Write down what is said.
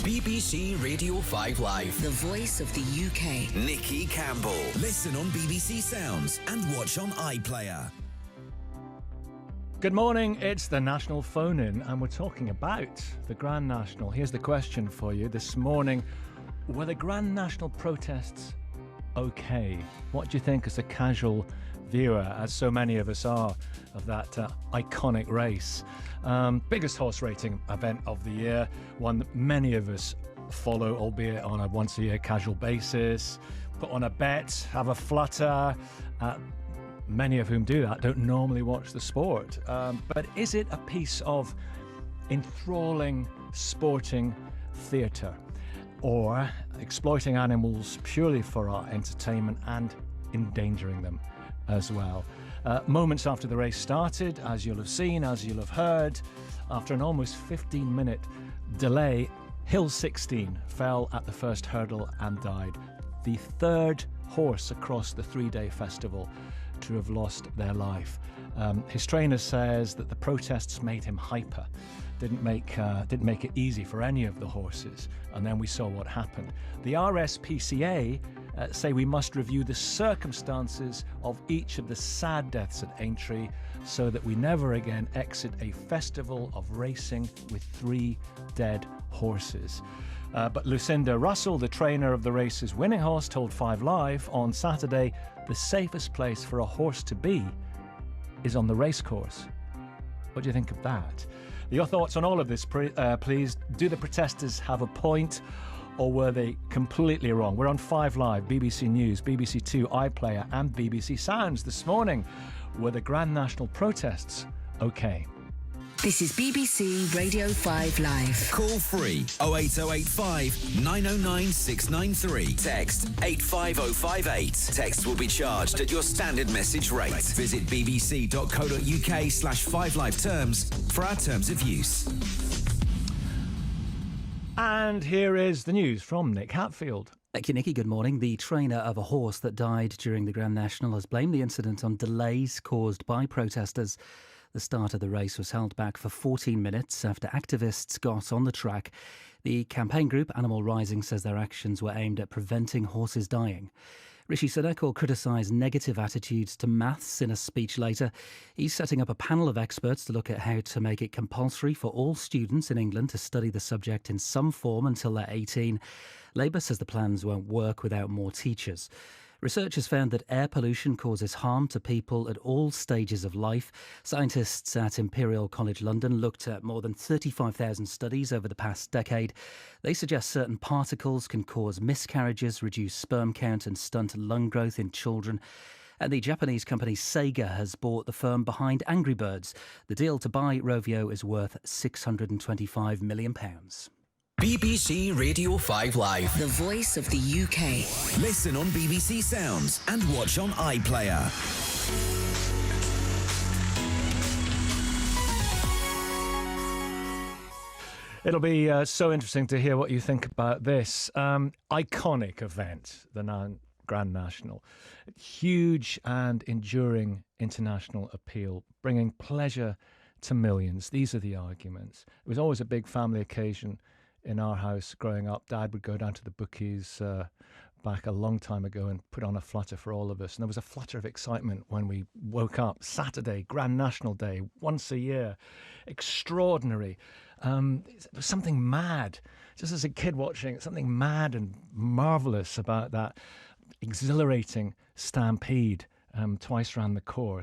BBC Radio 5 Live. The voice of the UK. Nicky Campbell. Listen on BBC Sounds and watch on iPlayer. Good morning, it's the National Phone-In and we're talking about the Grand National. Here's the question for you this morning. Were the Grand National protests okay? What do you think as a casual viewer, as so many of us are, of that iconic race? Biggest horse racing event of the year, one that many of us follow, albeit on a once-a-year casual basis, put on a bet, have a flutter. Many of whom do that don't normally watch the sport. But is it a piece of enthralling sporting theatre, or exploiting animals purely for our entertainment and endangering them as well? Moments after the race started, as you'll have seen, as you'll have heard, after an almost 15-minute delay, Hill 16 fell at the first hurdle and died. The third horse across the three-day festival to have lost their life. His trainer says that the protests made him hyper, didn't make it easy for any of the horses, and then we saw what happened. The RSPCA say we must review the circumstances of each of the sad deaths at Aintree so that we never again exit a festival of racing with 3 dead horses. But Lucinda Russell, the trainer of the race's winning horse, told 5 Live on Saturday the safest place for a horse to be is on the racecourse. What do you think of that? Your thoughts on all of this, please. Do the protesters have a point, or were they completely wrong? We're on 5 Live, BBC News, BBC 2, iPlayer and BBC Sounds this morning. Were the Grand National protests okay? This is BBC Radio 5 Live. Call free 08085 909 693. Text 85058. Text will be charged at your standard message rate. Visit bbc.co.uk/5live terms for our terms of use. And here is the news from Nick Hatfield. Thank you, Nicky. Good morning. The trainer of a horse that died during the Grand National has blamed the incident on delays caused by protesters. The start of the race was held back for 14 minutes after activists got on the track. The campaign group Animal Rising says their actions were aimed at preventing horses dying. Rishi Sunak will criticise negative attitudes to maths in a speech later. He's setting up a panel of experts to look at how to make it compulsory for all students in England to study the subject in some form until they're 18. Labour says the plans won't work without more teachers. Researchers found that air pollution causes harm to people at all stages of life. Scientists at Imperial College London looked at more than 35,000 studies over the past decade. They suggest certain particles can cause miscarriages, reduce sperm count and stunt lung growth in children. And the Japanese company Sega has bought the firm behind Angry Birds. The deal to buy Rovio is worth £625 million. BBC Radio 5 Live. The voice of the UK. Listen on BBC Sounds and watch on iPlayer. It'll be so interesting to hear what you think about this iconic event, the Grand National. Huge and enduring international appeal, bringing pleasure to millions. These are the arguments. It was always a big family occasion in our house growing up. Dad would go down to the bookies back a long time ago and put on a flutter for all of us. And there was a flutter of excitement when we woke up. Saturday, Grand National Day, once a year. Extraordinary. It was something mad. Just as a kid watching, something mad and marvellous about that exhilarating stampede twice round the course.